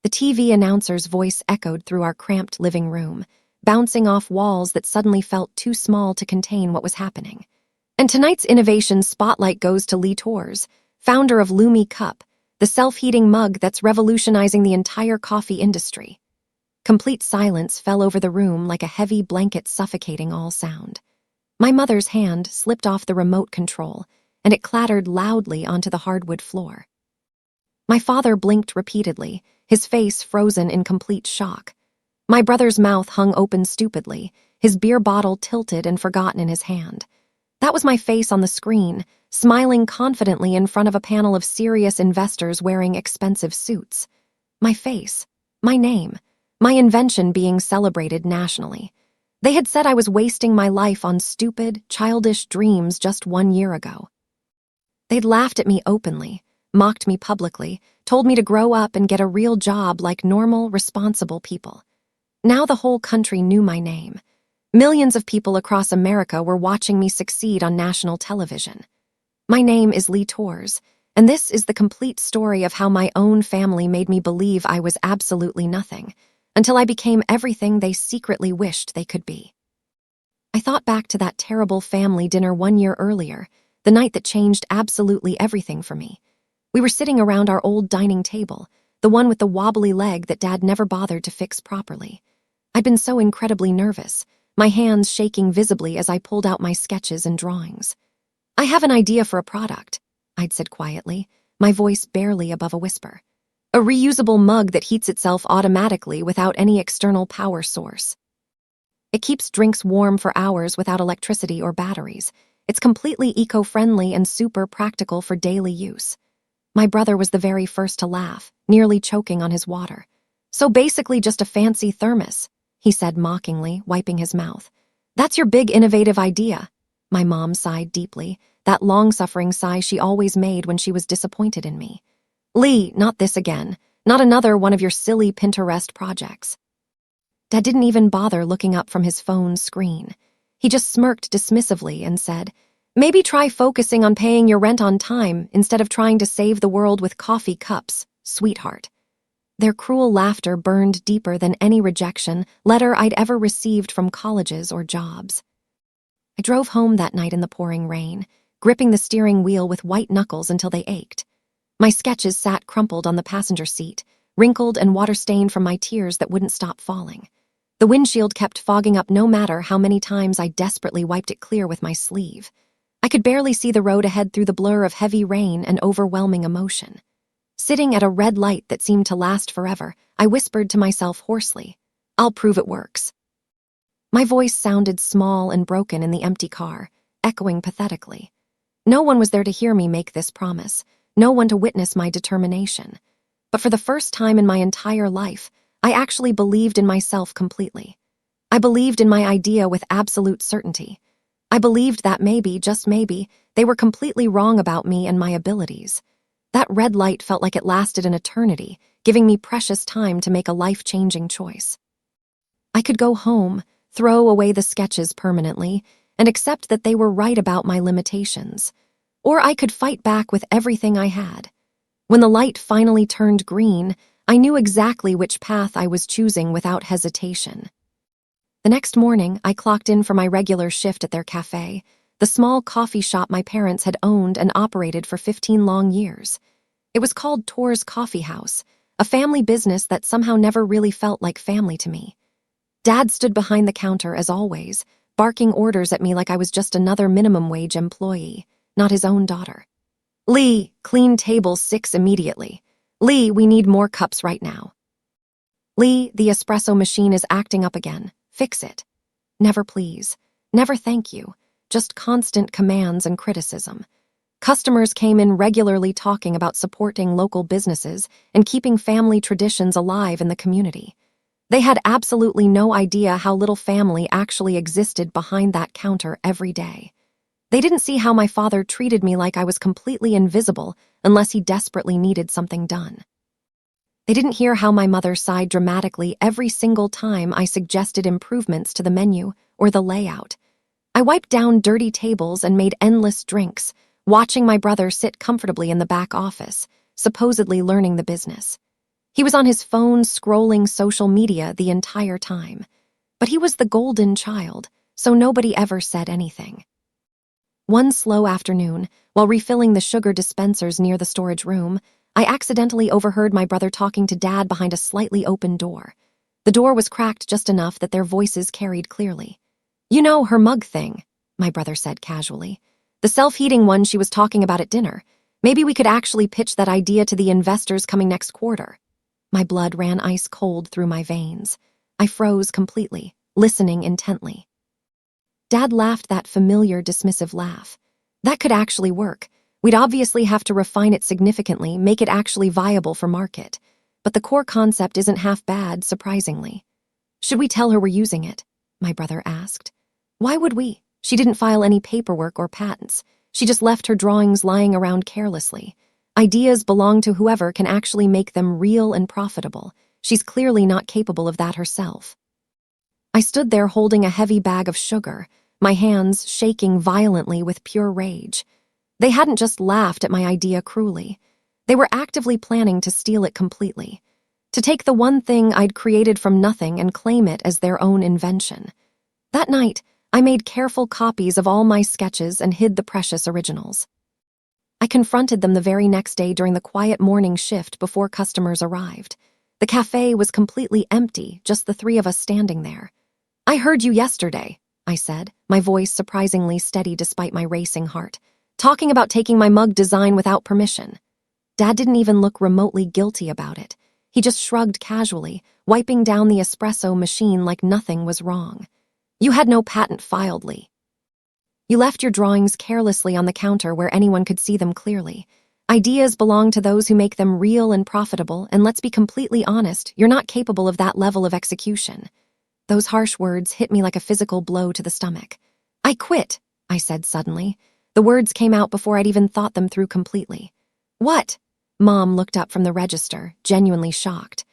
The TV announcer's voice echoed through our cramped living room, bouncing off walls that suddenly felt too small to contain what was happening. And tonight's innovation spotlight goes to Lee Torres, founder of Lumi Cup, the self-heating mug that's revolutionizing the entire coffee industry. Complete silence fell over the room like a heavy blanket suffocating all sound. My mother's hand slipped off the remote control, and it clattered loudly onto the hardwood floor. My father blinked repeatedly, his face frozen in complete shock. My brother's mouth hung open stupidly, his beer bottle tilted and forgotten in his hand. That was my face on the screen, smiling confidently in front of a panel of serious investors wearing expensive suits. My face, my name, my invention being celebrated nationally. They had said I was wasting my life on stupid, childish dreams just 1 year ago. They'd laughed at me openly, mocked me publicly, told me to grow up and get a real job like normal, responsible people. Now the whole country knew my name. Millions of people across America were watching me succeed on national television. My name is Lee Torres, and this is the complete story of how my own family made me believe I was absolutely nothing, until I became everything they secretly wished they could be. I thought back to that terrible family dinner 1 year earlier, the night that changed absolutely everything for me. We were sitting around our old dining table, the one with the wobbly leg that Dad never bothered to fix properly. I'd been so incredibly nervous, my hands shaking visibly as I pulled out my sketches and drawings. "I have an idea for a product," I'd said quietly, my voice barely above a whisper. "A reusable mug that heats itself automatically without any external power source. It keeps drinks warm for hours without electricity or batteries. It's completely eco-friendly and super practical for daily use." My brother was the very first to laugh, nearly choking on his water. "So basically just a fancy thermos," he said mockingly, wiping his mouth. "That's your big innovative idea." My mom sighed deeply, that long-suffering sigh she always made when she was disappointed in me. "Lee, not this again. Not another one of your silly Pinterest projects." Dad didn't even bother looking up from his phone screen. He just smirked dismissively and said, "Maybe try focusing on paying your rent on time instead of trying to save the world with coffee cups, sweetheart." Their cruel laughter burned deeper than any rejection letter I'd ever received from colleges or jobs. I drove home that night in the pouring rain, gripping the steering wheel with white knuckles until they ached. My sketches sat crumpled on the passenger seat, wrinkled and water-stained from my tears that wouldn't stop falling. The windshield kept fogging up no matter how many times I desperately wiped it clear with my sleeve. I could barely see the road ahead through the blur of heavy rain and overwhelming emotion. Sitting at a red light that seemed to last forever, I whispered to myself hoarsely, "I'll prove it works." My voice sounded small and broken in the empty car, echoing pathetically. No one was there to hear me make this promise, no one to witness my determination. But for the first time in my entire life, I actually believed in myself completely. I believed in my idea with absolute certainty. I believed that maybe, just maybe, they were completely wrong about me and my abilities. That red light felt like it lasted an eternity, giving me precious time to make a life-changing choice. I could go home, throw away the sketches permanently, and accept that they were right about my limitations. Or I could fight back with everything I had. When the light finally turned green, I knew exactly which path I was choosing without hesitation. The next morning, I clocked in for my regular shift at their cafe, the small coffee shop my parents had owned and operated for 15 long years. It was called Torres Coffee House, a family business that somehow never really felt like family to me. Dad stood behind the counter as always, barking orders at me like I was just another minimum wage employee, not his own daughter. "Lee, clean table 6 immediately. Lee, we need more cups right now. Lee, the espresso machine is acting up again. Fix it." Never please, never thank you, just constant commands and criticism. Customers came in regularly talking about supporting local businesses and keeping family traditions alive in the community. They had absolutely no idea how little family actually existed behind that counter every day. They didn't see how my father treated me like I was completely invisible unless he desperately needed something done. They didn't hear how my mother sighed dramatically every single time I suggested improvements to the menu or the layout. I wiped down dirty tables and made endless drinks, watching my brother sit comfortably in the back office, supposedly learning the business. He was on his phone scrolling social media the entire time. But he was the golden child, so nobody ever said anything. One slow afternoon, while refilling the sugar dispensers near the storage room, I accidentally overheard my brother talking to Dad behind a slightly open door. The door was cracked just enough that their voices carried clearly. "You know, her mug thing," my brother said casually. "The self-heating one she was talking about at dinner. Maybe we could actually pitch that idea to the investors coming next quarter." My blood ran ice cold through my veins. I froze completely, listening intently. Dad laughed that familiar, dismissive laugh. "That could actually work. We'd obviously have to refine it significantly, make it actually viable for market. But the core concept isn't half bad, surprisingly." "Should we tell her we're using it?" my brother asked. "Why would we? She didn't file any paperwork or patents. She just left her drawings lying around carelessly. Ideas belong to whoever can actually make them real and profitable. She's clearly not capable of that herself." I stood there holding a heavy bag of sugar, my hands shaking violently with pure rage. They hadn't just laughed at my idea cruelly. They were actively planning to steal it completely. To take the one thing I'd created from nothing and claim it as their own invention. That night, I made careful copies of all my sketches and hid the precious originals. I confronted them the very next day during the quiet morning shift before customers arrived. The cafe was completely empty, just the three of us standing there. "I heard you yesterday," I said, my voice surprisingly steady despite my racing heart, "talking about taking my mug design without permission." Dad didn't even look remotely guilty about it. He just shrugged casually, wiping down the espresso machine like nothing was wrong. "You had no patent filed, Lee. You left your drawings carelessly on the counter where anyone could see them clearly. Ideas belong to those who make them real and profitable, and let's be completely honest, you're not capable of that level of execution." Those harsh words hit me like a physical blow to the stomach. "I quit," I said suddenly. The words came out before I'd even thought them through completely. "What?" Mom looked up from the register, genuinely shocked.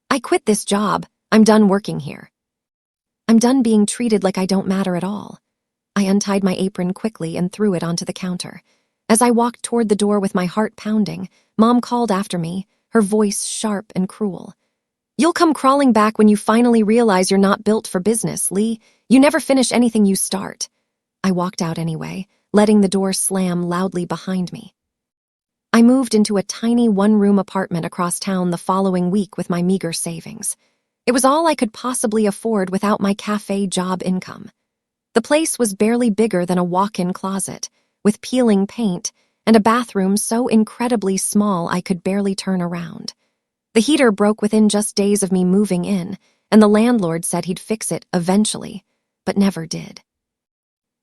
"I quit this job. I'm done working here. I'm done being treated like I don't matter at all." I untied my apron quickly and threw it onto the counter. As I walked toward the door with my heart pounding, Mom called after me, her voice sharp and cruel. "You'll come crawling back when you finally realize you're not built for business, Lee. You never finish anything you start." I walked out anyway, letting the door slam loudly behind me. I moved into a tiny one-room apartment across town the following week with my meager savings. It was all I could possibly afford without my cafe job income. The place was barely bigger than a walk-in closet, with peeling paint and a bathroom so incredibly small I could barely turn around. The heater broke within just days of me moving in, and the landlord said he'd fix it eventually, but never did.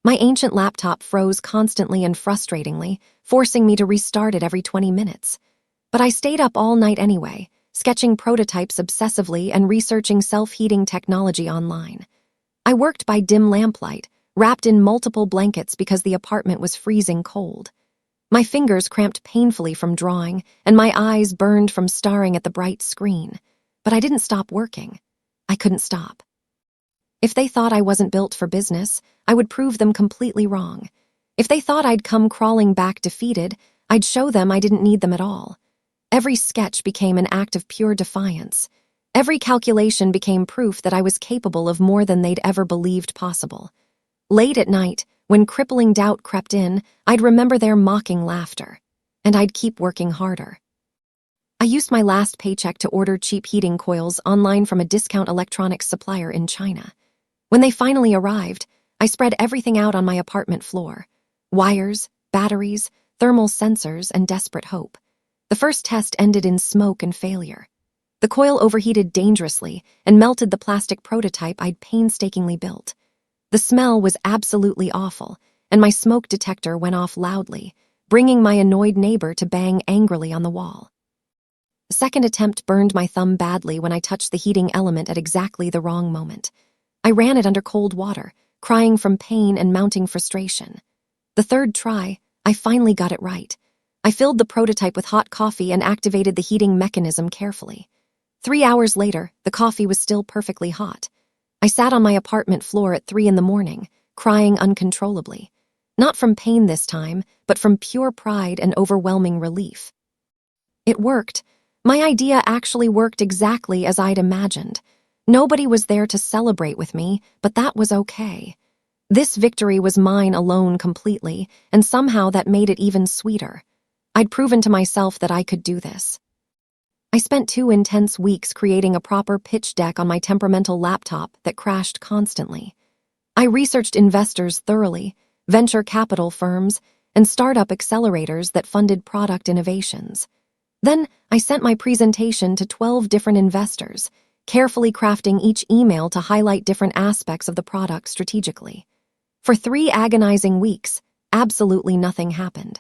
My ancient laptop froze constantly and frustratingly, forcing me to restart it every 20 minutes. But I stayed up all night anyway, sketching prototypes obsessively and researching self-heating technology online. I worked by dim lamplight, wrapped in multiple blankets because the apartment was freezing cold. My fingers cramped painfully from drawing, and my eyes burned from staring at the bright screen. But I didn't stop working. I couldn't stop. If they thought I wasn't built for business, I would prove them completely wrong. If they thought I'd come crawling back defeated, I'd show them I didn't need them at all. Every sketch became an act of pure defiance. Every calculation became proof that I was capable of more than they'd ever believed possible. Late at night, when crippling doubt crept in, I'd remember their mocking laughter, and I'd keep working harder. I used my last paycheck to order cheap heating coils online from a discount electronics supplier in China. When they finally arrived, I spread everything out on my apartment floor. Wires, batteries, thermal sensors, and desperate hope. The first test ended in smoke and failure. The coil overheated dangerously and melted the plastic prototype I'd painstakingly built. The smell was absolutely awful, and my smoke detector went off loudly, bringing my annoyed neighbor to bang angrily on the wall. The second attempt burned my thumb badly when I touched the heating element at exactly the wrong moment. I ran it under cold water, crying from pain and mounting frustration. The third try, I finally got it right. I filled the prototype with hot coffee and activated the heating mechanism carefully. 3 hours later, the coffee was still perfectly hot. I sat on my apartment floor at 3 a.m, crying uncontrollably. Not from pain this time, but from pure pride and overwhelming relief. It worked. My idea actually worked exactly as I'd imagined. Nobody was there to celebrate with me, but that was okay. This victory was mine alone completely, and somehow that made it even sweeter. I'd proven to myself that I could do this. I spent 2 intense weeks creating a proper pitch deck on my temperamental laptop that crashed constantly. I researched investors thoroughly, venture capital firms, and startup accelerators that funded product innovations. Then I sent my presentation to 12 different investors, carefully crafting each email to highlight different aspects of the product strategically. For 3 agonizing weeks, absolutely nothing happened.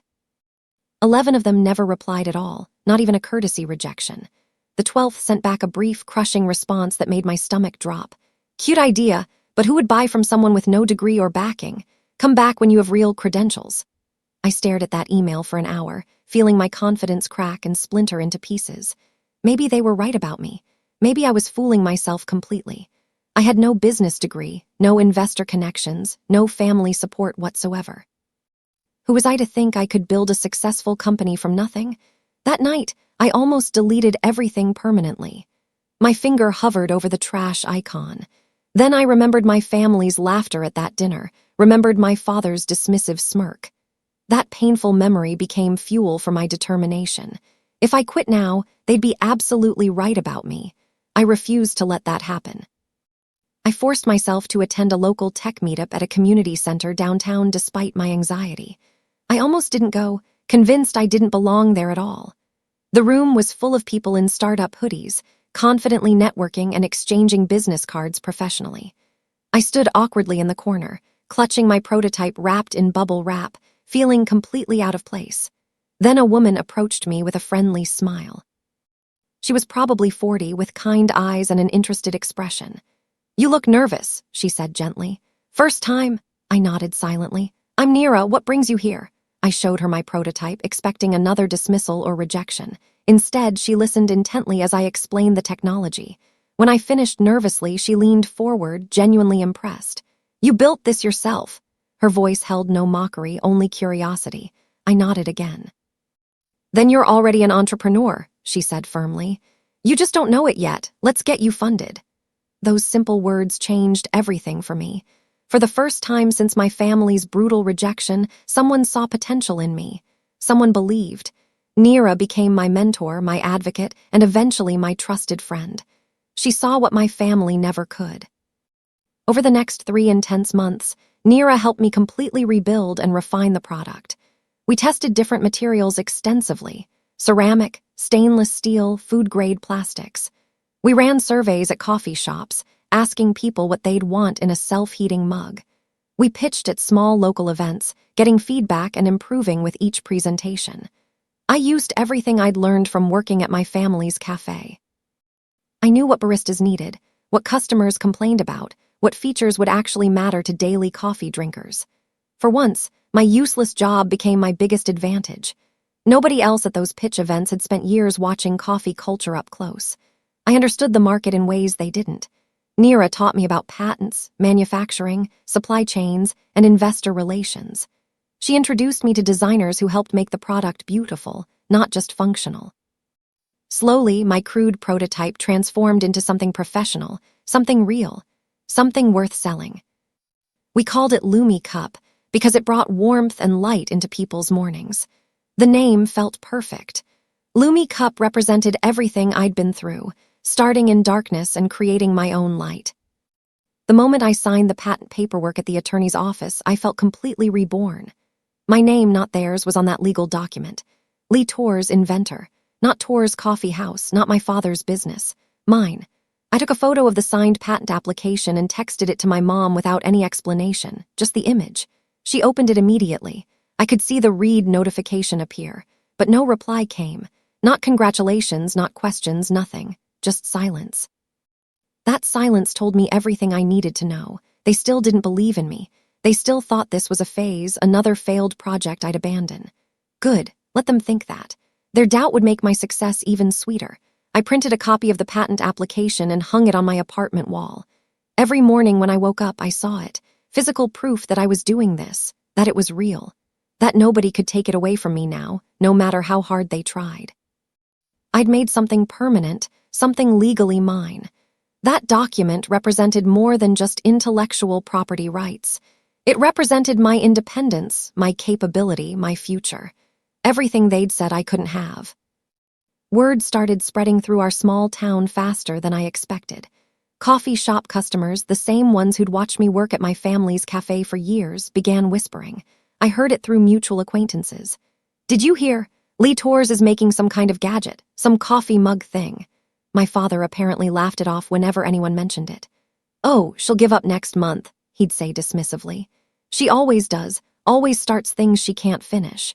11 of them never replied at all, not even a courtesy rejection. The 12th sent back a brief, crushing response that made my stomach drop. Cute idea, but who would buy from someone with no degree or backing? Come back when you have real credentials. I stared at that email for an hour, feeling my confidence crack and splinter into pieces. Maybe they were right about me. Maybe I was fooling myself completely. I had no business degree, no investor connections, no family support whatsoever. Who was I to think I could build a successful company from nothing? That night, I almost deleted everything permanently. My finger hovered over the trash icon. Then I remembered my family's laughter at that dinner, remembered my father's dismissive smirk. That painful memory became fuel for my determination. If I quit now, they'd be absolutely right about me. I refused to let that happen. I forced myself to attend a local tech meetup at a community center downtown despite my anxiety. I almost didn't go, convinced I didn't belong there at all. The room was full of people in startup hoodies, confidently networking and exchanging business cards professionally. I stood awkwardly in the corner, clutching my prototype wrapped in bubble wrap, feeling completely out of place. Then a woman approached me with a friendly smile. She was probably 40, with kind eyes and an interested expression. "You look nervous," she said gently. "First time?" I nodded silently. "I'm Nira, what brings you here?" I showed her my prototype, expecting another dismissal or rejection. Instead, she listened intently as I explained the technology. When I finished nervously, she leaned forward, genuinely impressed. "You built this yourself." Her voice held no mockery, only curiosity. I nodded again. "Then you're already an entrepreneur," she said firmly. "You just don't know it yet. Let's get you funded." Those simple words changed everything for me. For the first time since my family's brutal rejection, someone saw potential in me. Someone believed. Nira became my mentor, my advocate, and eventually my trusted friend. She saw what my family never could. Over the next 3 intense months, Nira helped me completely rebuild and refine the product. We tested different materials extensively: ceramic, stainless steel, food-grade plastics. We ran surveys at coffee shops, asking people what they'd want in a self-heating mug. We pitched at small local events, getting feedback and improving with each presentation. I used everything I'd learned from working at my family's cafe. I knew what baristas needed, what customers complained about, what features would actually matter to daily coffee drinkers. For once, my useless job became my biggest advantage. Nobody else at those pitch events had spent years watching coffee culture up close. I understood the market in ways they didn't. Nira taught me about patents, manufacturing, supply chains, and investor relations. She introduced me to designers who helped make the product beautiful, not just functional. Slowly, my crude prototype transformed into something professional, something real, something worth selling. We called it Lumi Cup because it brought warmth and light into people's mornings. The name felt perfect. Lumi Cup represented everything I'd been through, starting in darkness and creating my own light. The moment I signed the patent paperwork at the attorney's office, I felt completely reborn. My name, not theirs, was on that legal document. Lee Torres, inventor. Not Torres Coffee House, not my father's business. Mine. I took a photo of the signed patent application and texted it to my mom without any explanation, just the image. She opened it immediately. I could see the read notification appear, but no reply came. Not congratulations, not questions, nothing. Just silence. That silence told me everything I needed to know. They still didn't believe in me. They still thought this was a phase, another failed project I'd abandon. Good, let them think that. Their doubt would make my success even sweeter. I printed a copy of the patent application and hung it on my apartment wall. Every morning when I woke up, I saw it. Physical proof that I was doing this, that it was real, that nobody could take it away from me now, no matter how hard they tried. I'd made something permanent, something legally mine. That document represented more than just intellectual property rights. It represented my independence, my capability, my future. Everything they'd said I couldn't have. Word started spreading through our small town faster than I expected. Coffee shop customers, the same ones who'd watched me work at my family's cafe for years, began whispering. I heard it through mutual acquaintances. Did you hear? Lee Tors is making some kind of gadget, some coffee mug thing. My father apparently laughed it off whenever anyone mentioned it. Oh, she'll give up next month, he'd say dismissively. She always does, always starts things she can't finish.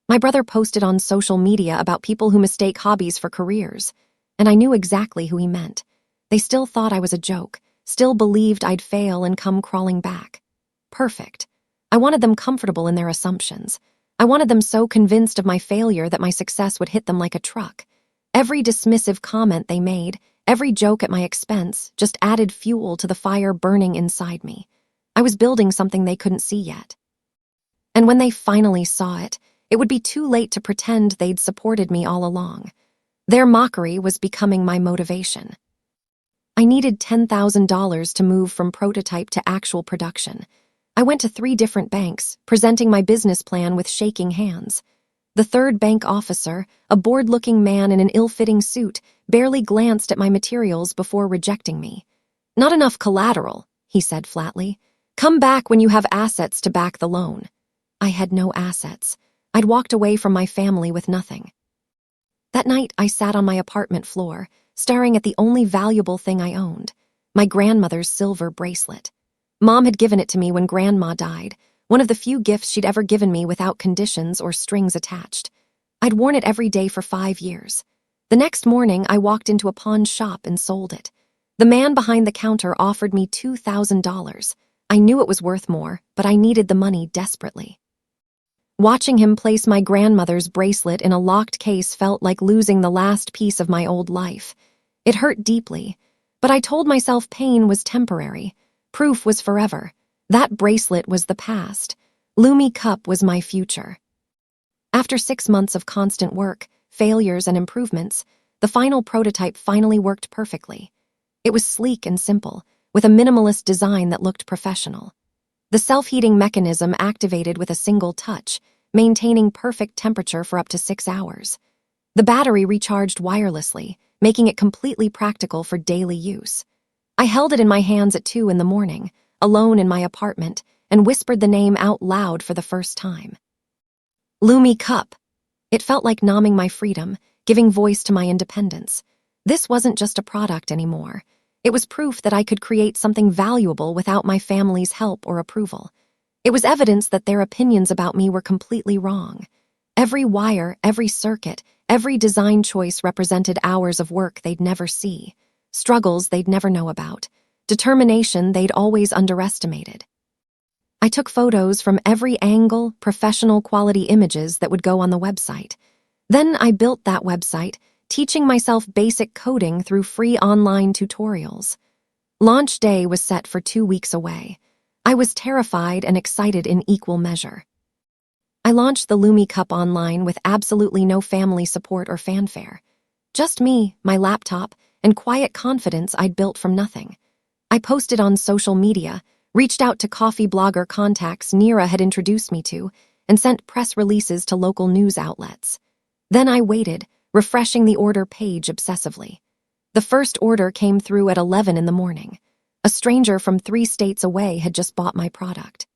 My brother posted on social media about people who mistake hobbies for careers, and I knew exactly who he meant. They still thought I was a joke, still believed I'd fail and come crawling back. Perfect. I wanted them comfortable in their assumptions. I wanted them so convinced of my failure that my success would hit them like a truck. Every dismissive comment they made, every joke at my expense, just added fuel to the fire burning inside me. I was building something they couldn't see yet. And when they finally saw it, it would be too late to pretend they'd supported me all along. Their mockery was becoming my motivation. I needed $10,000 to move from prototype to actual production. I went to 3 different banks, presenting my business plan with shaking hands. The third bank officer, a bored-looking man in an ill-fitting suit, barely glanced at my materials before rejecting me. Not enough collateral, he said flatly. Come back when you have assets to back the loan. I had no assets. I'd walked away from my family with nothing. That night, I sat on my apartment floor, staring at the only valuable thing I owned, my grandmother's silver bracelet. Mom had given it to me when Grandma died, one of the few gifts she'd ever given me without conditions or strings attached. I'd worn it every day for 5 years. The next morning, I walked into a pawn shop and sold it. The man behind the counter offered me $2,000. I knew it was worth more, but I needed the money desperately. Watching him place my grandmother's bracelet in a locked case felt like losing the last piece of my old life. It hurt deeply, but I told myself pain was temporary. Proof was forever. That bracelet was the past. Lumi Cup was my future. After 6 months of constant work, failures, and improvements, the final prototype finally worked perfectly. It was sleek and simple, with a minimalist design that looked professional. The self-heating mechanism activated with a single touch, maintaining perfect temperature for up to 6 hours. The battery recharged wirelessly, making it completely practical for daily use. I held it in my hands at 2 in the morning, alone in my apartment, and whispered the name out loud for the first time. Lumi Cup. It felt like numbing my freedom, giving voice to my independence. This wasn't just a product anymore. It was proof that I could create something valuable without my family's help or approval. It was evidence that their opinions about me were completely wrong. Every wire, every circuit, every design choice represented hours of work they'd never see, struggles they'd never know about, determination they'd always underestimated. I took photos from every angle, professional quality images that would go on the website. Then I built that website, teaching myself basic coding through free online tutorials. Launch day was set for 2 weeks away. I was terrified and excited in equal measure. I launched the Lumi Cup online with absolutely no family support or fanfare. Just me, my laptop, and quiet confidence I'd built from nothing. I posted on social media, reached out to coffee blogger contacts Nira had introduced me to, and sent press releases to local news outlets. Then I waited, refreshing the order page obsessively. The first order came through at 11 in the morning. A stranger from 3 states away had just bought my product.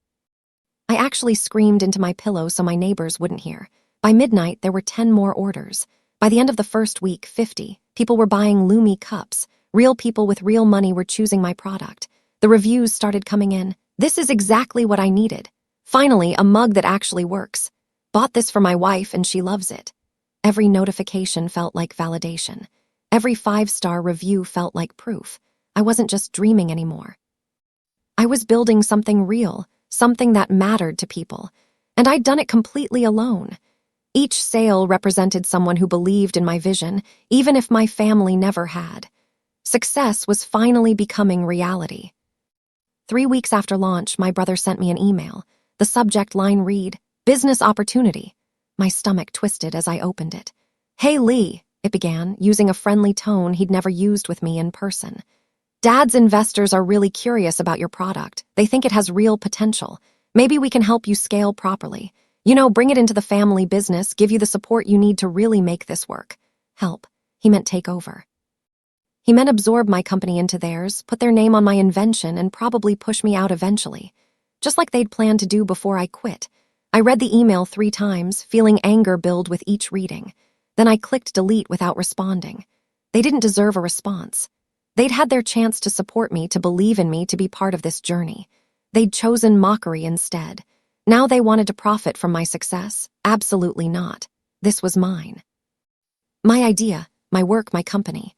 I actually screamed into my pillow so my neighbors wouldn't hear. By midnight, there were 10 more orders. By the end of the first week, 50. People were buying Lumi cups. Real people with real money were choosing my product. The reviews started coming in. This is exactly what I needed. Finally, a mug that actually works. Bought this for my wife and she loves it. Every notification felt like validation. Every 5-star review felt like proof. I wasn't just dreaming anymore. I was building something real, something that mattered to people, and I'd done it completely alone. Each sale represented someone who believed in my vision, even if my family never had. Success was finally becoming reality. 3 weeks after launch, my brother sent me an email. The subject line read, "Business opportunity." My stomach twisted as I opened it. "Hey Lee, it began, using a friendly tone he'd never used with me in person. Dad's investors are really curious about your product. They think it has real potential. Maybe we can help you scale properly. Bring it into the family business, give you the support you need to really make this work. Help. He meant take over. He meant absorb my company into theirs, put their name on my invention, and probably push me out eventually. Just like they'd planned to do before I quit. I read the email 3 times, feeling anger build with each reading. Then I clicked delete without responding. They didn't deserve a response. They'd had their chance to support me, to believe in me, to be part of this journey. They'd chosen mockery instead. Now they wanted to profit from my success? Absolutely not. This was mine. My idea, my work, my company.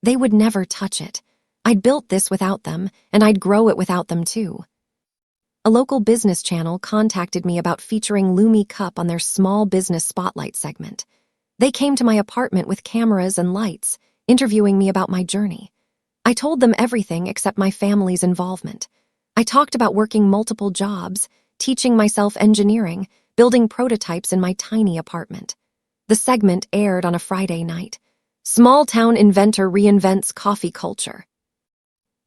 They would never touch it. I'd built this without them, and I'd grow it without them too. A local business channel contacted me about featuring Lumi Cup on their small business spotlight segment. They came to my apartment with cameras and lights, interviewing me about my journey. I told them everything except my family's involvement. I talked about working multiple jobs, teaching myself engineering, building prototypes in my tiny apartment. The segment aired on a Friday night. Small-town inventor reinvents coffee culture.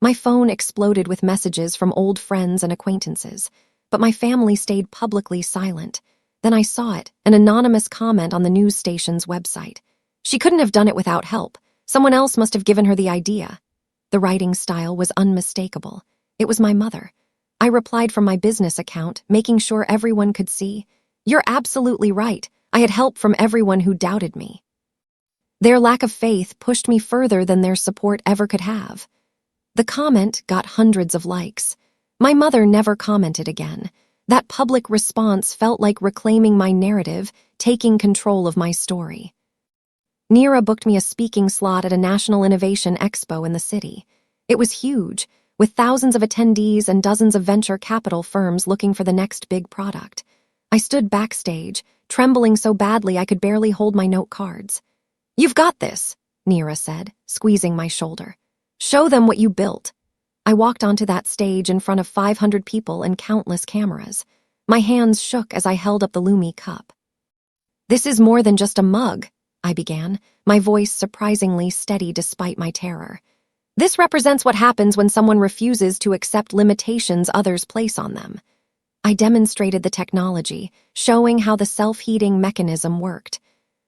My phone exploded with messages from old friends and acquaintances, but my family stayed publicly silent. Then I saw it, an anonymous comment on the news station's website. She couldn't have done it without help. Someone else must have given her the idea. The writing style was unmistakable. It was my mother. I replied from my business account, making sure everyone could see. You're absolutely right. I had help from everyone who doubted me. Their lack of faith pushed me further than their support ever could have. The comment got hundreds of likes. My mother never commented again. That public response felt like reclaiming my narrative, taking control of my story. Neera booked me a speaking slot at a National Innovation Expo in the city. It was huge, with thousands of attendees and dozens of venture capital firms looking for the next big product. I stood backstage, trembling so badly I could barely hold my note cards. "You've got this," Neera said, squeezing my shoulder. "Show them what you built." I walked onto that stage in front of 500 people and countless cameras. My hands shook as I held up the Lumi Cup. "This is more than just a mug," I began, my voice surprisingly steady despite my terror. "This represents what happens when someone refuses to accept limitations others place on them." I demonstrated the technology, showing how the self-heating mechanism worked.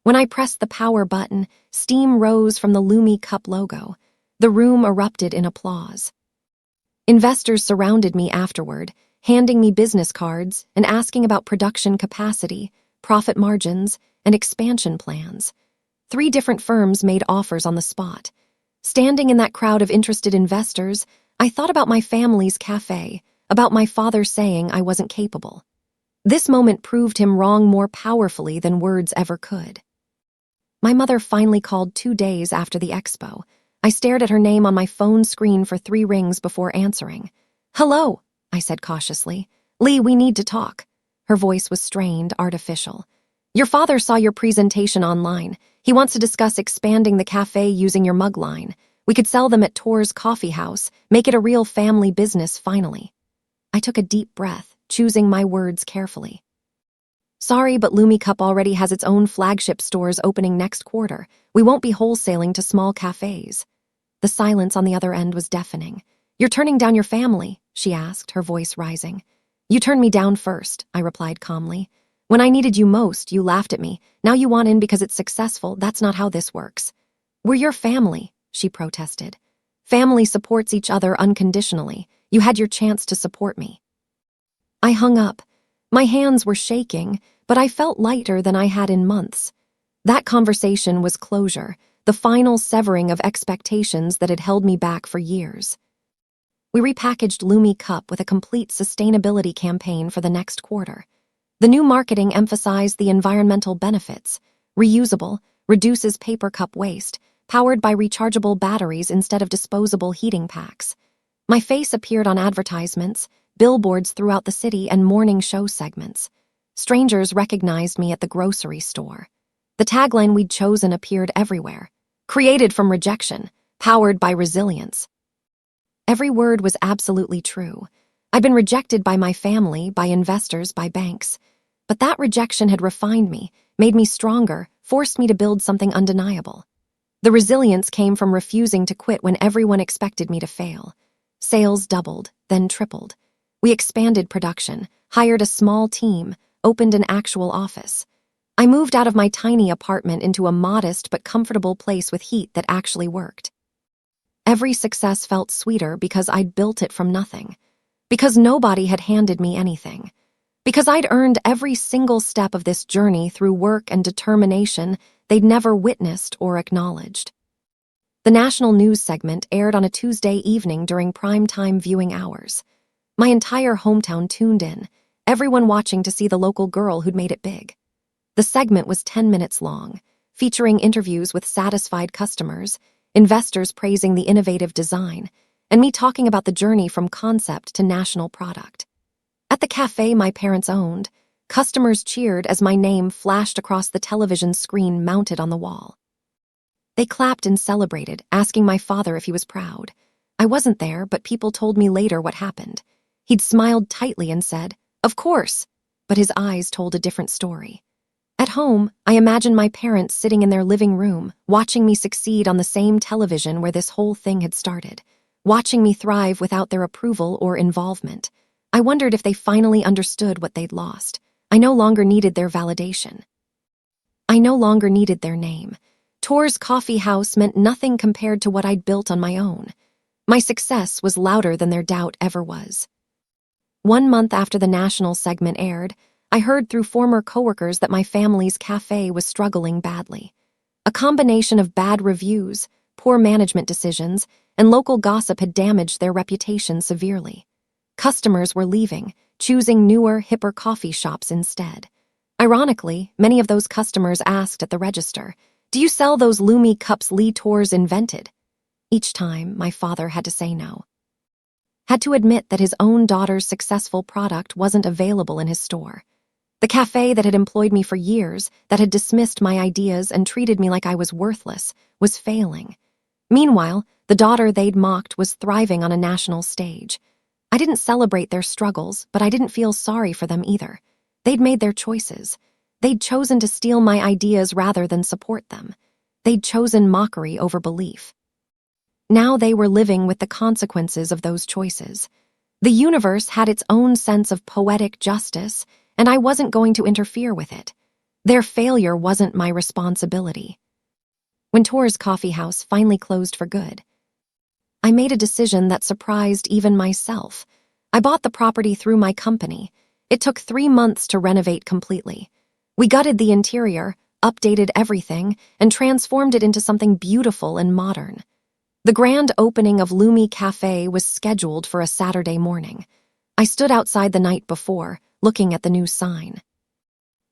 When I pressed the power button, steam rose from the Lumi Cup logo. The room erupted in applause. Investors surrounded me afterward, handing me business cards and asking about production capacity, profit margins, and expansion plans. 3 different firms made offers on the spot. Standing in that crowd of interested investors, I thought about my family's cafe, about my father saying I wasn't capable. This moment proved him wrong more powerfully than words ever could. My mother finally called 2 days after the expo. I stared at her name on my phone screen for 3 rings before answering. "Hello," I said cautiously. "Lee, we need to talk." Her voice was strained, artificial. "Your father saw your presentation online. He wants to discuss expanding the cafe using your mug line. We could sell them at Tor's Coffee House, make it a real family business finally." I took a deep breath, choosing my words carefully. "Sorry, but Lumi Cup already has its own flagship stores opening next quarter. We won't be wholesaling to small cafes." The silence on the other end was deafening. "You're turning down your family?" she asked, her voice rising. "You turned me down first," I replied calmly. "When I needed you most, you laughed at me. Now you want in because it's successful. That's not how this works." "We're your family," she protested. "Family supports each other unconditionally. You had your chance to support me." I hung up. My hands were shaking, but I felt lighter than I had in months. That conversation was closure, the final severing of expectations that had held me back for years. We repackaged Lumi Cup with a complete sustainability campaign for the next quarter. The new marketing emphasized the environmental benefits: reusable, reduces paper cup waste, powered by rechargeable batteries instead of disposable heating packs. My face appeared on advertisements, billboards throughout the city, and morning show segments. Strangers recognized me at the grocery store. The tagline we'd chosen appeared everywhere. Created from rejection, powered by resilience. Every word was absolutely true. I'd been rejected by my family, by investors, by banks. But that rejection had refined me, made me stronger, forced me to build something undeniable. The resilience came from refusing to quit when everyone expected me to fail. Sales doubled, then tripled. We expanded production, hired a small team, opened an actual office. I moved out of my tiny apartment into a modest but comfortable place with heat that actually worked. Every success felt sweeter because I'd built it from nothing. Because nobody had handed me anything. Because I'd earned every single step of this journey through work and determination they'd never witnessed or acknowledged. The national news segment aired on a Tuesday evening during prime-time viewing hours. My entire hometown tuned in, everyone watching to see the local girl who'd made it big. The segment was 10 minutes long, featuring interviews with satisfied customers, investors praising the innovative design, and me talking about the journey from concept to national product. At the cafe my parents owned, customers cheered as my name flashed across the television screen mounted on the wall. They clapped and celebrated, asking my father if he was proud. I wasn't there, but people told me later what happened. He'd smiled tightly and said, "Of course," but his eyes told a different story. At home, I imagined my parents sitting in their living room, watching me succeed on the same television where this whole thing had started, watching me thrive without their approval or involvement. I wondered if they finally understood what they'd lost. I no longer needed their validation. I no longer needed their name. Tor's Coffee House meant nothing compared to what I'd built on my own. My success was louder than their doubt ever was. 1 month after the national segment aired, I heard through former coworkers that my family's cafe was struggling badly. A combination of bad reviews, poor management decisions, and local gossip had damaged their reputation severely. Customers were leaving, choosing newer, hipper coffee shops instead. Ironically, many of those customers asked at the register, "Do you sell those Lumi cups Lee Tors invented?" Each time, my father had to say no. Had to admit that his own daughter's successful product wasn't available in his store. The cafe that had employed me for years, that had dismissed my ideas and treated me like I was worthless, was failing. Meanwhile, the daughter they'd mocked was thriving on a national stage. I didn't celebrate their struggles, but I didn't feel sorry for them either. They'd made their choices. They'd chosen to steal my ideas rather than support them. They'd chosen mockery over belief. Now they were living with the consequences of those choices. The universe had its own sense of poetic justice, and I wasn't going to interfere with it. Their failure wasn't my responsibility. When Tor's Coffee House finally closed for good, I made a decision that surprised even myself. I bought the property through my company. It took 3 months to renovate completely. We gutted the interior, updated everything, and transformed it into something beautiful and modern. The grand opening of Lumi Cafe was scheduled for a Saturday morning. I stood outside the night before, looking at the new sign.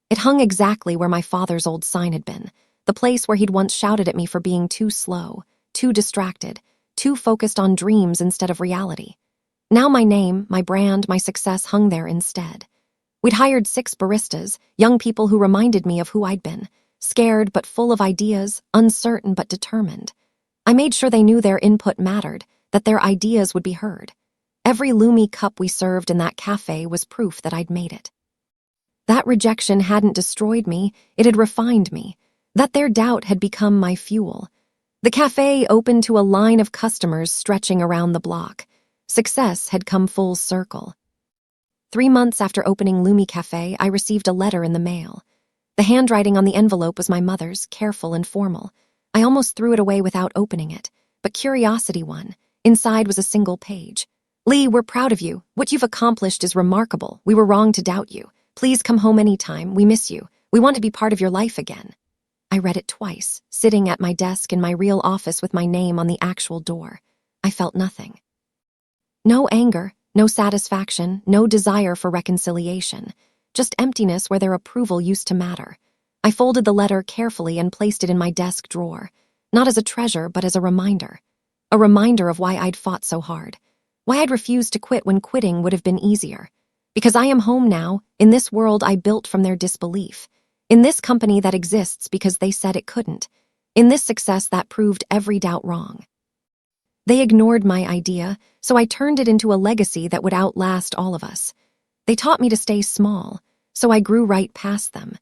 It hung exactly where my father's old sign had been, the place where he'd once shouted at me for being too slow, too distracted, too focused on dreams instead of reality. Now my name, my brand, my success hung there instead. We'd hired 6 baristas, young people who reminded me of who I'd been, scared but full of ideas, uncertain but determined. I made sure they knew their input mattered, that their ideas would be heard. Every Lumi cup we served in that cafe was proof that I'd made it. That rejection hadn't destroyed me, it had refined me. That their doubt had become my fuel. The cafe opened to a line of customers stretching around the block. Success had come full circle. 3 months after opening Lumi Cafe, I received a letter in the mail. The handwriting on the envelope was my mother's, careful and formal. I almost threw it away without opening it, but curiosity won. Inside was a single page. "Lee, we're proud of you. What you've accomplished is remarkable. We were wrong to doubt you. Please come home anytime. We miss you. We want to be part of your life again." I read it twice, sitting at my desk in my real office with my name on the actual door. I felt nothing. No anger, no satisfaction, no desire for reconciliation. Just emptiness where their approval used to matter. I folded the letter carefully and placed it in my desk drawer, not as a treasure but as a reminder. A reminder of why I'd fought so hard. Why I'd refused to quit when quitting would have been easier. Because I am home now, in this world I built from their disbelief. In this company that exists because they said it couldn't. In this success that proved every doubt wrong. They ignored my idea, so I turned it into a legacy that would outlast all of us. They taught me to stay small, so I grew right past them.